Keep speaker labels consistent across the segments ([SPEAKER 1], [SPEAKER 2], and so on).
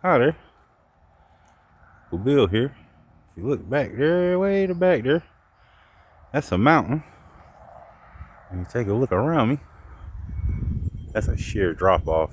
[SPEAKER 1] Hi there. Uncle Bill here. If you look back there, way to back there, that's a mountain. And you take a look around me, that's a sheer drop off.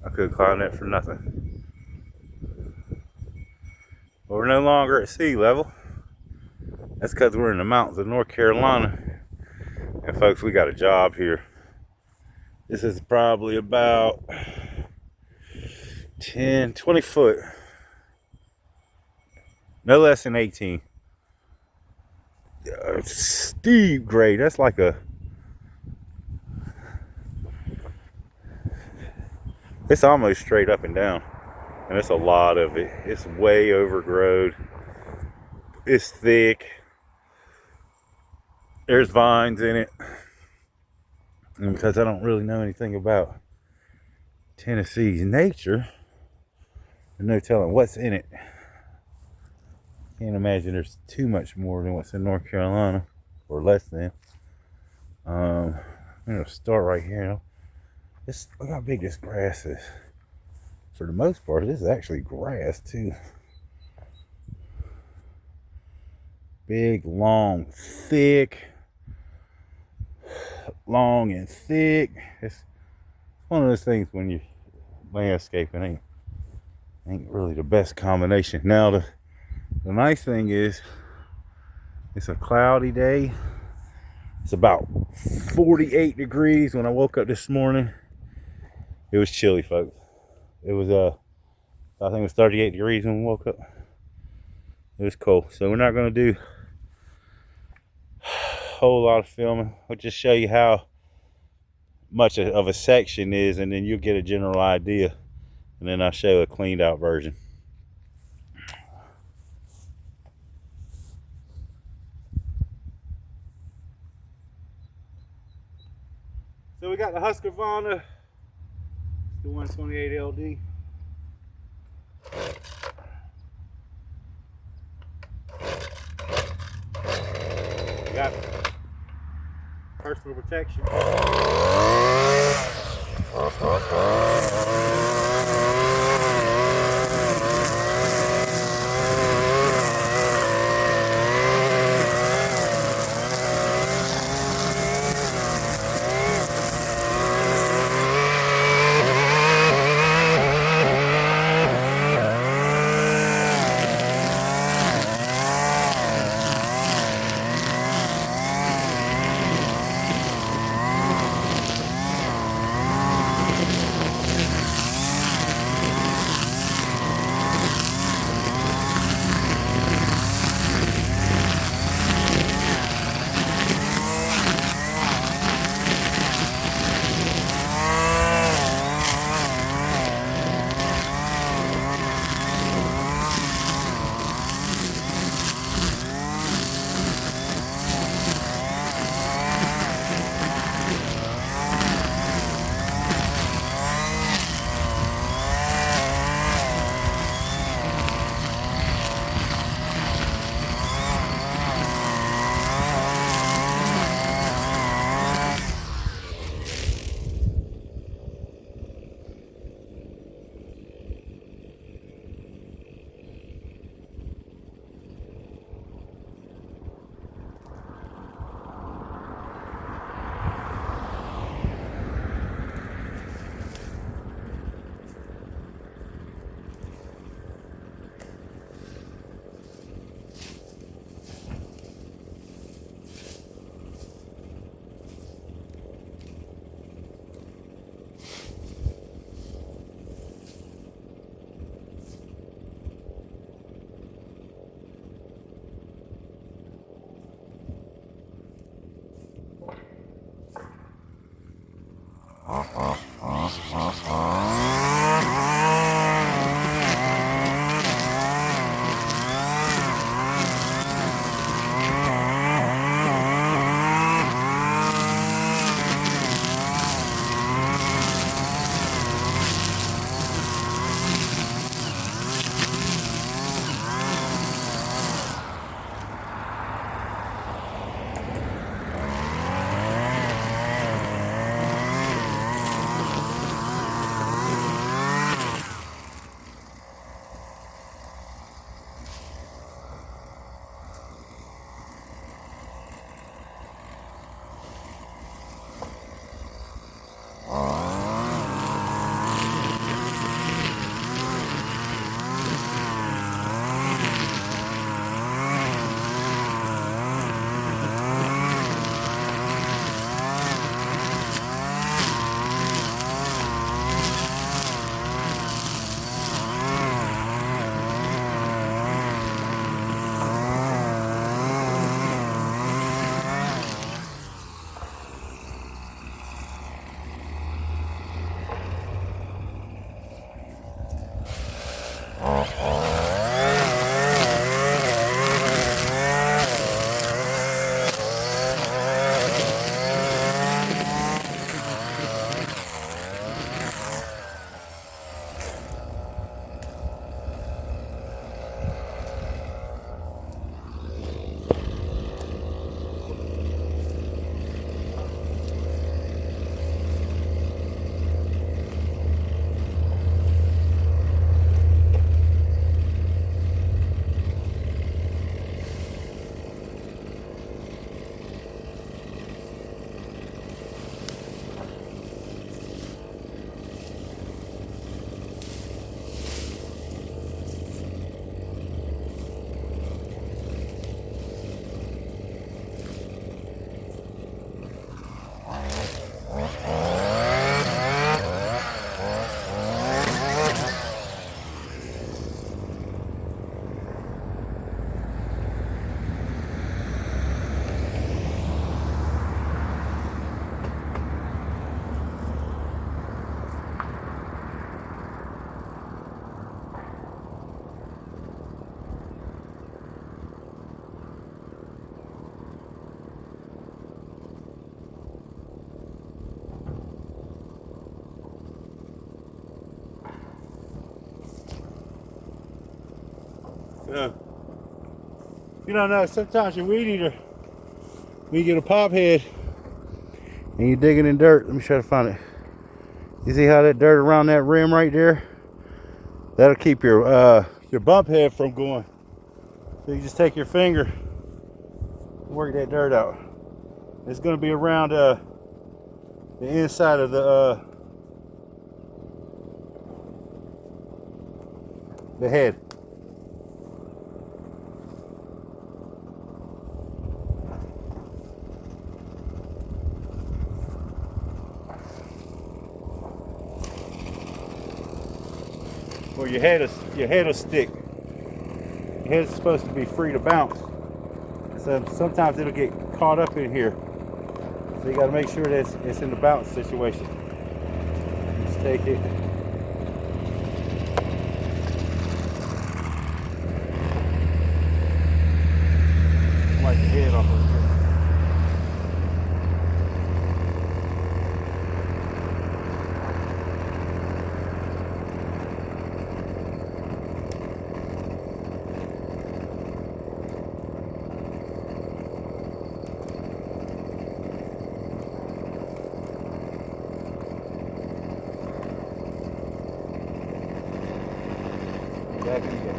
[SPEAKER 1] I couldn't climb that for nothing. But we're no longer at sea level. That's because we're in the mountains of North Carolina. And folks, we got a job here. This is probably about 10, 20 foot. No less than 18. Steep grade. That's like it's almost straight up and down. And it's a lot of it. It's way overgrown. It's thick. There's vines in it. And because I don't really know anything about Tennessee's nature, there's no telling what's in it. Can't imagine there's too much more than what's in North Carolina, or less than. I'm gonna start right here. Look how big this grass is. For the most part, this is actually grass too. Big, long, thick. Long and thick. It's one of those things when you landscaping ain't really the best combination. Now the nice thing is it's a cloudy day. It's about 48 degrees. When I woke up this morning, it was chilly, folks. It was I think it was 38 degrees when we woke up. It was cold. So we're not gonna do a whole lot of filming. We'll just show you how much of a section is, and then you'll get a general idea, and then I'll show a cleaned out version. So we got the Husqvarna, the 128 LD. We got personal protection. You don't know, sometimes your weed eater, when you get a pop head and you're digging in dirt, let me try to find it. You see how that dirt around that rim right there? That'll keep your bump head from going. So you just take your finger and work that dirt out. It's going to be around the inside of the head. Or your head will stick. Your head is supposed to be free to bounce. So sometimes it'll get caught up in here. So you got to make sure that it's in the bounce situation. Just take it. Wipe the head off of it. Back in again.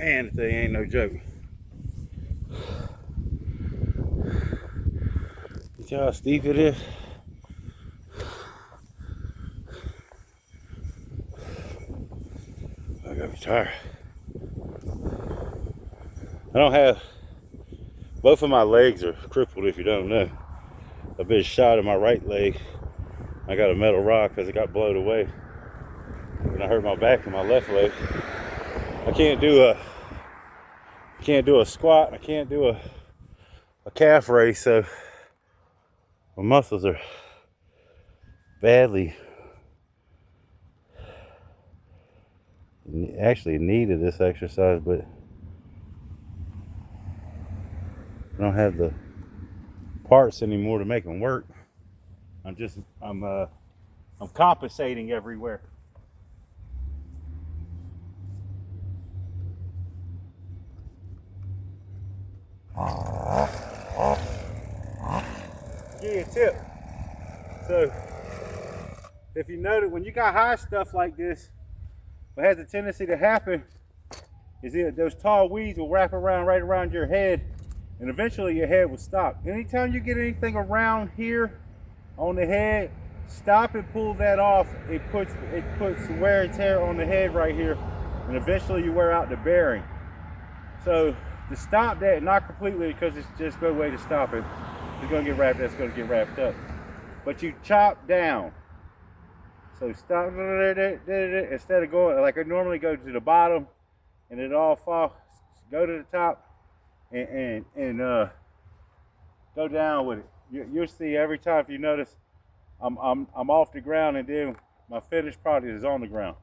[SPEAKER 1] Man, that thing ain't no joke. See how steep it is? I gotta be tired. I don't have, both of my legs are crippled if you don't know. I've been shot in my right leg. I got a metal rod because it got blown away. And I hurt my back in my left leg. I can't do a squat. I can't do a calf raise, so my muscles are badly actually needed this exercise, but I don't have the parts anymore to make them work. I'm compensating everywhere. Give you a tip. So if you notice, when you got high stuff like this, what has a tendency to happen is that those tall weeds will wrap around right around your head, and eventually your head will stop. Anytime you get anything around here on the head, stop and pull that off. It puts wear and tear on the head right here, and eventually you wear out the bearing. So to stop that, not completely, because it's just no way to stop it. If it's gonna get wrapped, that's gonna get wrapped up. But you chop down. So stop instead of going like I normally go to the bottom and it all fall. Go to the top and go down with it. You'll see every time. If you notice, I'm off the ground, and then my finished product is on the ground.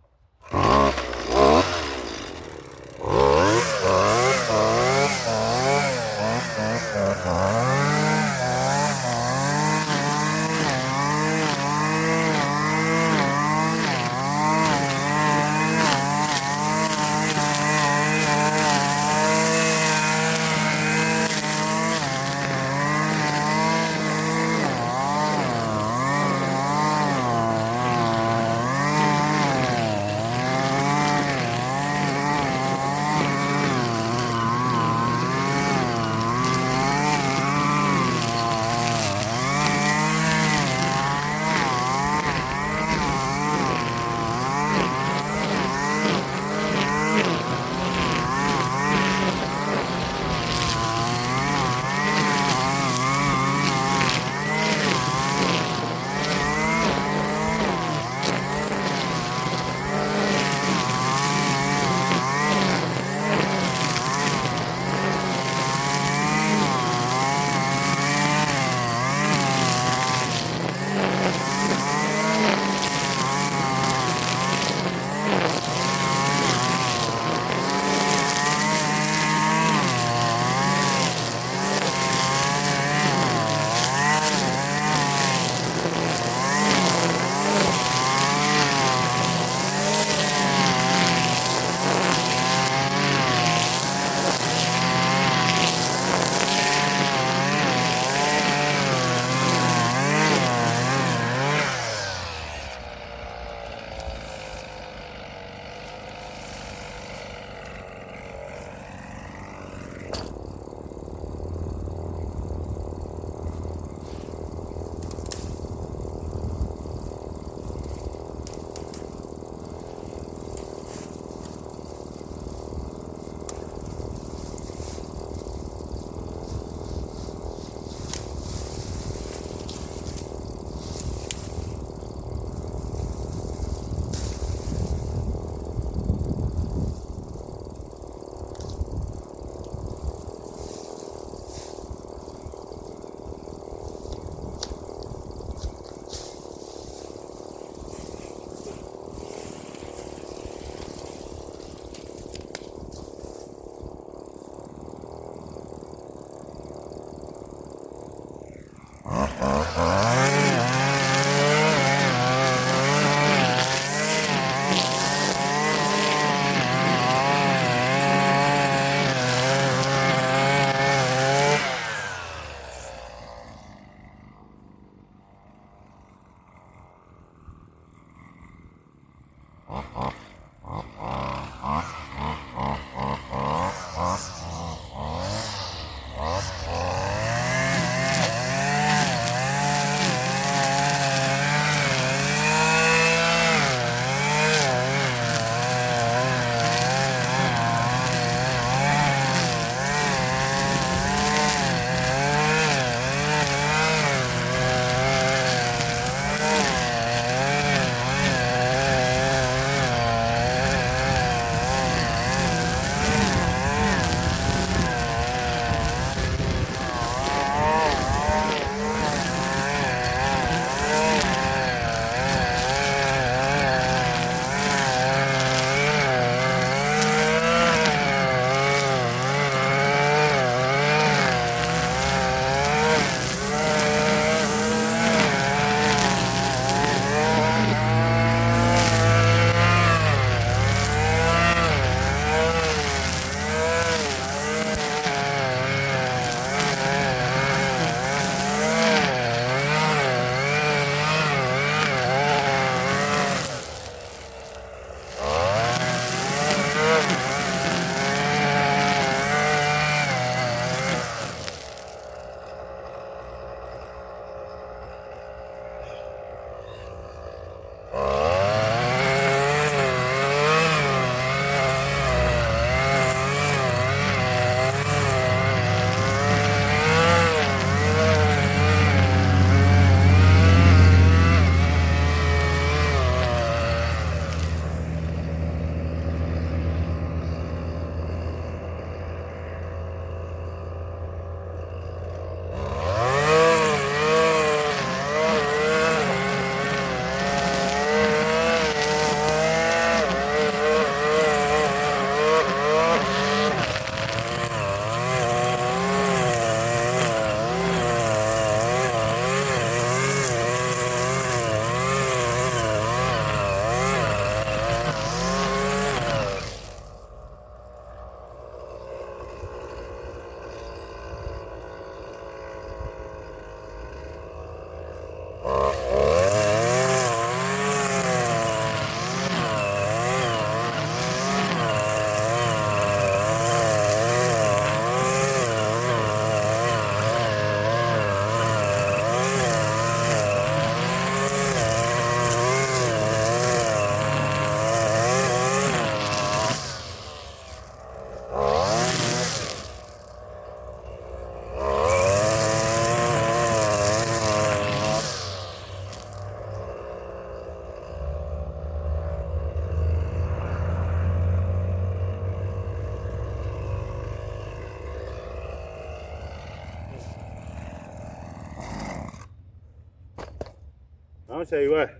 [SPEAKER 1] gonna tell you what.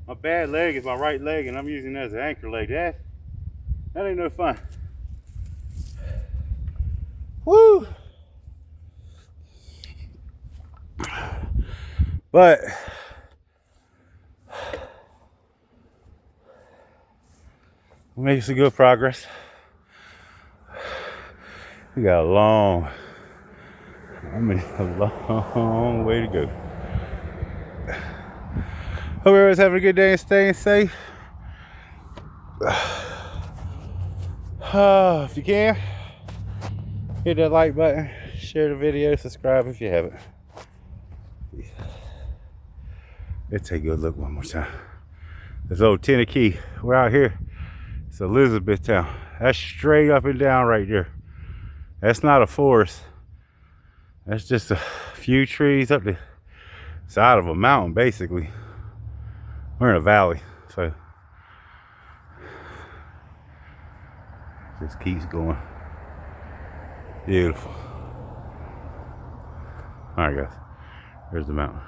[SPEAKER 1] My bad leg is my right leg, and I'm using it as an anchor leg. That ain't no fun. Woo! But we make some good progress. We got a long way to go. Hope everyone's having a good day and staying safe. If you can, hit that like button, share the video, subscribe if you haven't. Let's take a good look one more time. This old Tennessee, we're out here. It's Elizabethtown. That's straight up and down right there. That's not a forest. That's just a few trees up the side of a mountain, basically. We're in a valley, so just keeps going. Beautiful. All right, guys. There's the mountain.